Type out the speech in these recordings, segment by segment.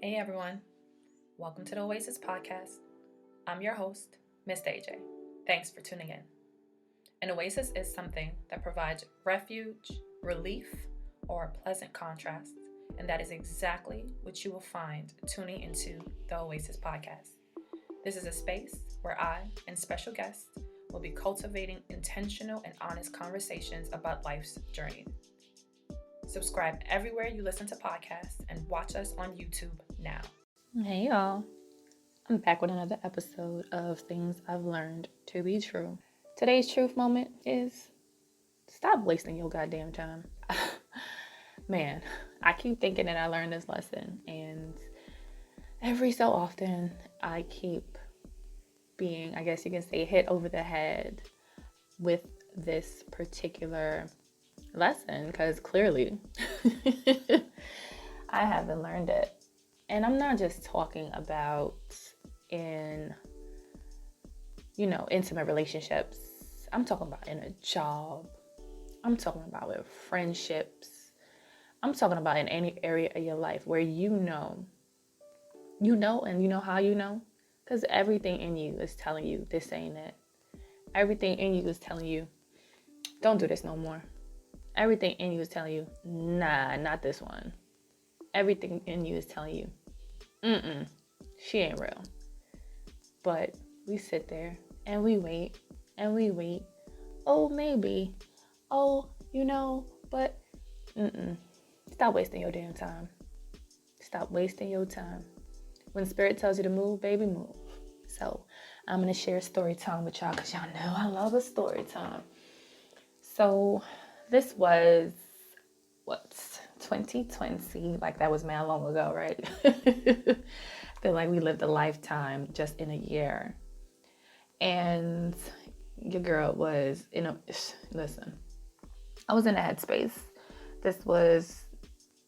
Hey everyone, welcome to the Oasis podcast. I'm your host, Miss AJ. Thanks for tuning in. An oasis is something that provides refuge, relief, or a pleasant contrast, and that is exactly what you will find tuning into the Oasis podcast. This is a space where I and special guests will be cultivating intentional and honest conversations about life's journey. Subscribe everywhere you listen to podcasts and watch us on YouTube now. Hey y'all, I'm back with another episode of Things I've Learned to Be True. Today's truth moment is stop wasting your goddamn time. Man, I keep thinking that I learned this lesson, and every so often I keep being, I guess you can say, hit over the head with this particular lesson, because clearly I haven't learned it. And I'm not just talking about in, intimate relationships. I'm talking about in a job. I'm talking about with friendships. I'm talking about in any area of your life where you know, and you know how you know, because everything in you is telling you this ain't it. Everything in you is telling you, don't do this no more. Everything in you is telling you, nah, not this one. Everything in you is telling you, she ain't real. But we sit there and we wait and we wait. Oh, maybe. Oh, but stop wasting your damn time. Stop wasting your time. When spirit tells you to move, baby, move. So I'm going to share story time with y'all because y'all know I love a story time. So this was, 2020? Like that was mad long ago, right? I feel like we lived a lifetime just in a year. And your girl was listen, I was in a headspace. This was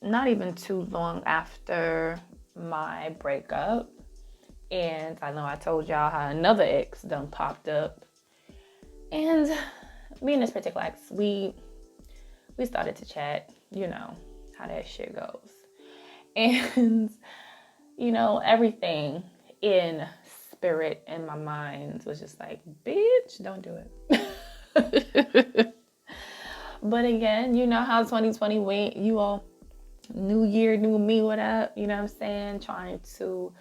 not even too long after my breakup. And I know I told y'all how another ex done popped up. And me and this particular ex, we started to chat, how that shit goes. And, everything in spirit and my mind was just like, bitch, don't do it. But again, you know how 2020 went, you all, new year, new me, what up? You know what I'm saying? Trying to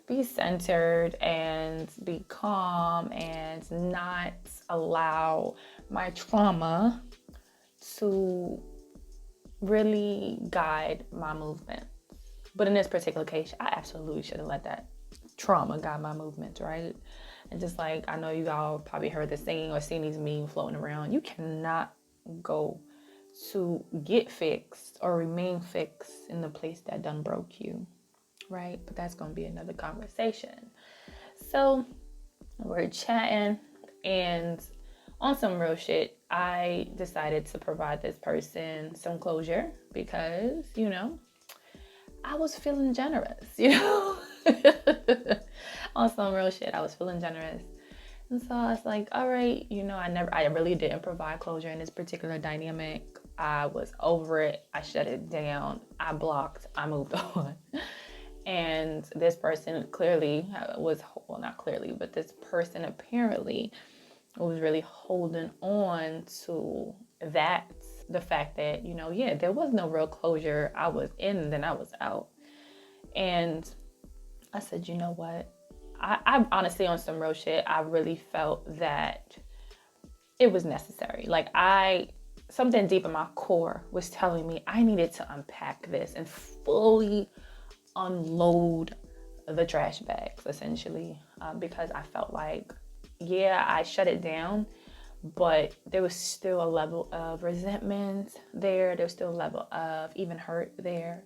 be centered and be calm and not allow my trauma to really guide my movement. But in this particular case, I absolutely should have let that trauma guide my movement, right? And just like, I know you all probably heard this saying or seen these memes floating around, you cannot go to get fixed or remain fixed in the place that done broke you, right? But that's going to be another conversation. So we're chatting, and on some real shit, I decided to provide this person some closure because, I was feeling generous, on some real shit, I was feeling generous. And so I was like, all right, I really didn't provide closure in this particular dynamic. I was over it. I shut it down. I blocked. I moved on. And this person clearly was, well, not clearly, but this person apparently was really holding on to that, the fact that, there was no real closure. I was in and then I was out. And I said, you know what? I honestly, on some real shit, I really felt that it was necessary. Like something deep in my core was telling me I needed to unpack this and fully unload the trash bags, essentially, because I felt like, yeah, I shut it down, but there was still a level of resentment there. There was still a level of even hurt there.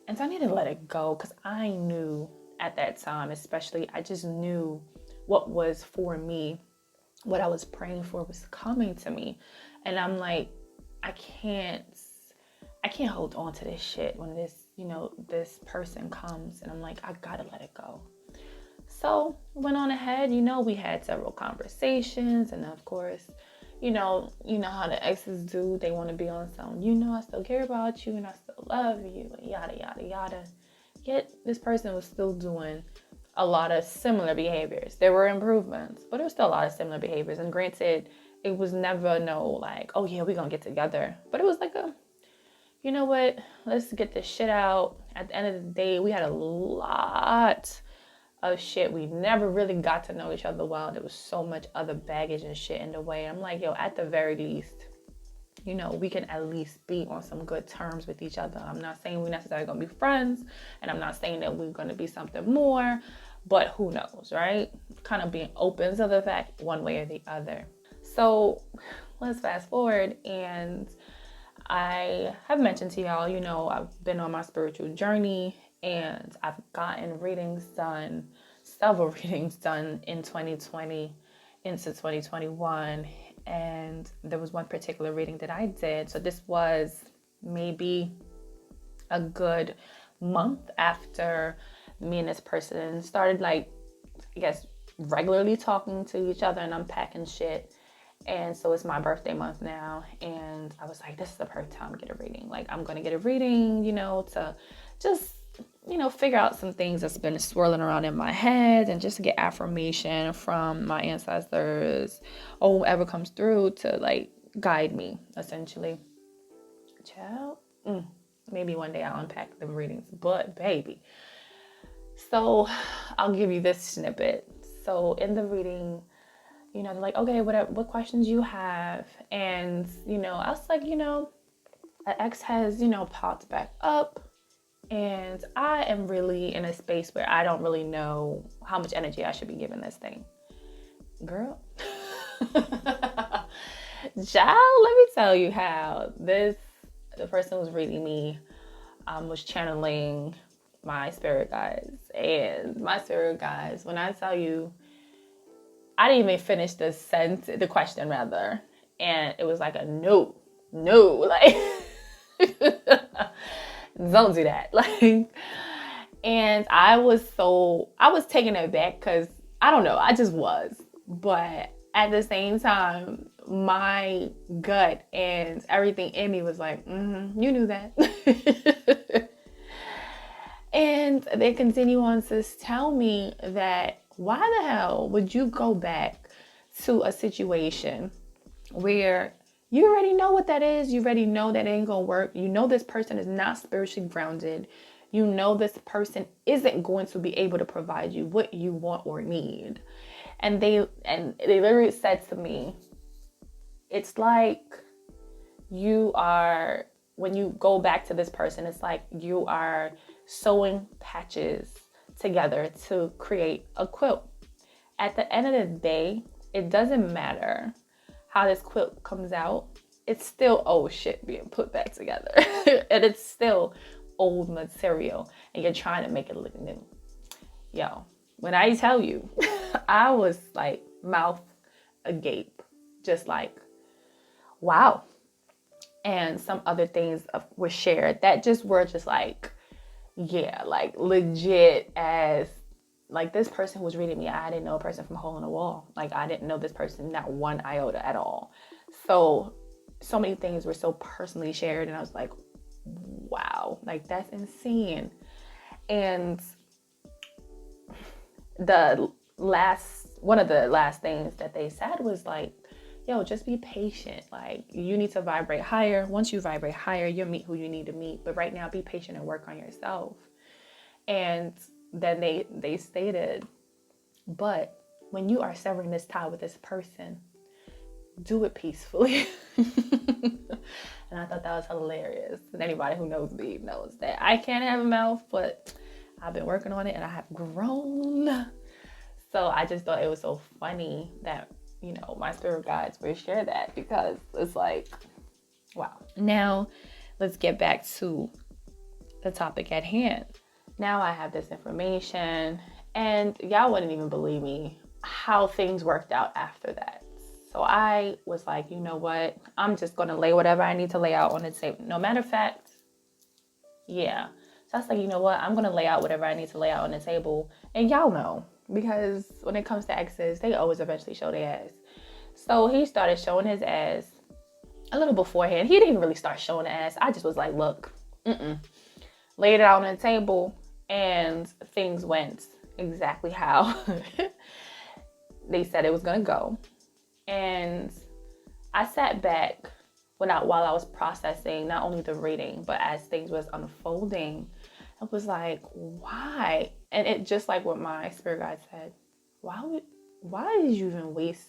And so I needed to let it go because I knew at that time, especially, I just knew what was for me, what I was praying for was coming to me. And I'm like, I can't hold on to this shit when this person comes, and I'm like, I gotta let it go. So went on ahead, we had several conversations, and of course, you know how the exes do. They want to be on some, I still care about you and I still love you, and yada, yada, yada. Yet this person was still doing a lot of similar behaviors. There were improvements, but there was still a lot of similar behaviors. And granted, it was never no like, oh yeah, we're gonna get together. But it was like a, you know what, let's get this shit out. At the end of the day, we had a lot of shit. We never really got to know each other well. There was so much other baggage and shit in the way. I'm like, yo, at the very least, you know, we can at least be on some good terms with each other. I'm not saying we're necessarily gonna be friends, and I'm not saying that we're gonna be something more, but who knows, right? Kind of being open to the fact one way or the other. So let's fast forward, and I have mentioned to y'all, you know, I've been on my spiritual journey, and I've gotten readings done, several readings done in 2020 into 2021. And there was one particular reading that I did. So this was maybe a good month after me and this person started, like, I guess, regularly talking to each other and unpacking shit. And so it's my birthday month now. And I was like, this is the perfect time to get a reading. Like, I'm going to get a reading, you know, to just, you know, figure out some things that's been swirling around in my head, and just to get affirmation from my ancestors or whoever comes through to like guide me, essentially. Child, maybe one day I'll unpack the readings, but baby. So I'll give you this snippet. So in the reading, you know, they're like, okay, what questions you have? And, you know, I was like, you know, an ex has, you know, popped back up. And I am really in a space where I don't really know how much energy I should be giving this thing. Girl. Child, let me tell you how the person who was reading me was channeling my spirit guides. And my spirit guides, when I tell you, I didn't even finish the question rather. And it was like a no, like... Don't do that. Like, and I was taken aback because I don't know, I just was. But at the same time, my gut and everything in me was like, you knew that. And they continue on to tell me that why the hell would you go back to a situation where you already know what that is. You already know that it ain't gonna work. You know this person is not spiritually grounded. You know this person isn't going to be able to provide you what you want or need. And they literally said to me, it's like you are, when you go back to this person, it's like you are sewing patches together to create a quilt. At the end of the day, it doesn't matter how this quilt comes out, it's still old shit being put back together. And it's still old material, and you're trying to make it look new. Yo, when I tell you, I was like mouth agape, just like, wow. And some other things were shared that just were just like, yeah, like legit as, like this person who was reading me, I didn't know a person from a hole in the wall. Like I didn't know this person, not one iota at all. So many things were so personally shared, and I was like, wow, like that's insane. And one of the last things that they said was like, yo, just be patient. Like you need to vibrate higher. Once you vibrate higher, you'll meet who you need to meet. But right now, be patient and work on yourself. And then they stated, but when you are severing this tie with this person, do it peacefully. And I thought that was hilarious. And anybody who knows me knows that I can't have a mouth, but I've been working on it and I have grown. So I just thought it was so funny that, you know, my spirit guides would share that, because it's like, wow. Now let's get back to the topic at hand. Now I have this information, and y'all wouldn't even believe me how things worked out after that. So I was like, you know what? I'm just going to lay whatever I need to lay out on the table. No matter of fact, yeah. So I was like, you know what? I'm going to lay out whatever I need to lay out on the table. And y'all know, because when it comes to exes, they always eventually show their ass. So he started showing his ass a little beforehand. He didn't even really start showing the ass. I just was like, look, laid it out on the table. And things went exactly how they said it was gonna go. And I sat back while I was processing not only the reading, but as things was unfolding, I was like, why? And it just like what my spirit guide said, why did you even waste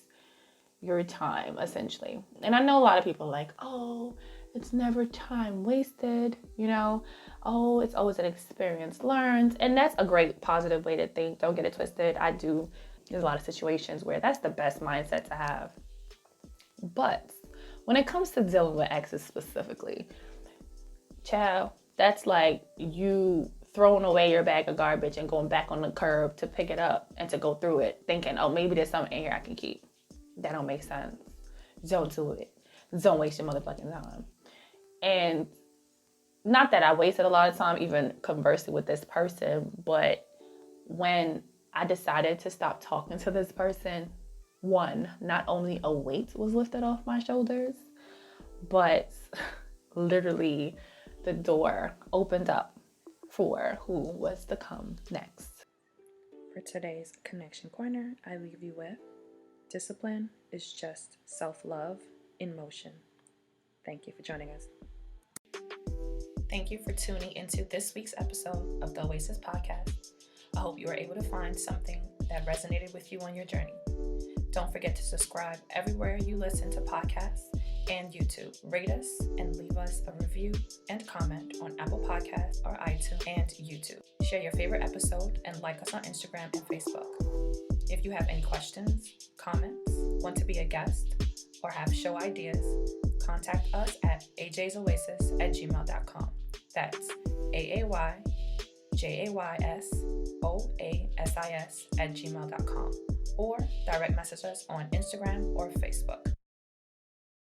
your time, essentially? And I know a lot of people are like, oh, it's never time wasted, oh, it's always an experience learned. And that's a great positive way to think. Don't get it twisted. There's a lot of situations where that's the best mindset to have. But when it comes to dealing with exes specifically, child, that's like you throwing away your bag of garbage and going back on the curb to pick it up and to go through it, thinking, oh, maybe there's something in here I can keep. That don't make sense. Don't do it. Don't waste your motherfucking time. And not that I wasted a lot of time even conversing with this person, but when I decided to stop talking to this person, one, not only a weight was lifted off my shoulders, but literally the door opened up for who was to come next. For today's Connection Corner, I leave you with: discipline is just self-love in motion. Thank you for joining us. Thank you for tuning into this week's episode of the Oasis podcast. I hope you were able to find something that resonated with you on your journey. Don't forget to subscribe everywhere you listen to podcasts and YouTube. Rate us and leave us a review and comment on Apple Podcasts or iTunes and YouTube. Share your favorite episode and like us on Instagram and Facebook. If you have any questions, comments, want to be a guest, or have show ideas, contact us at ajaysoasis@gmail.com. That's AAYJAYSOASIS@gmail.com, or direct message us on Instagram or Facebook.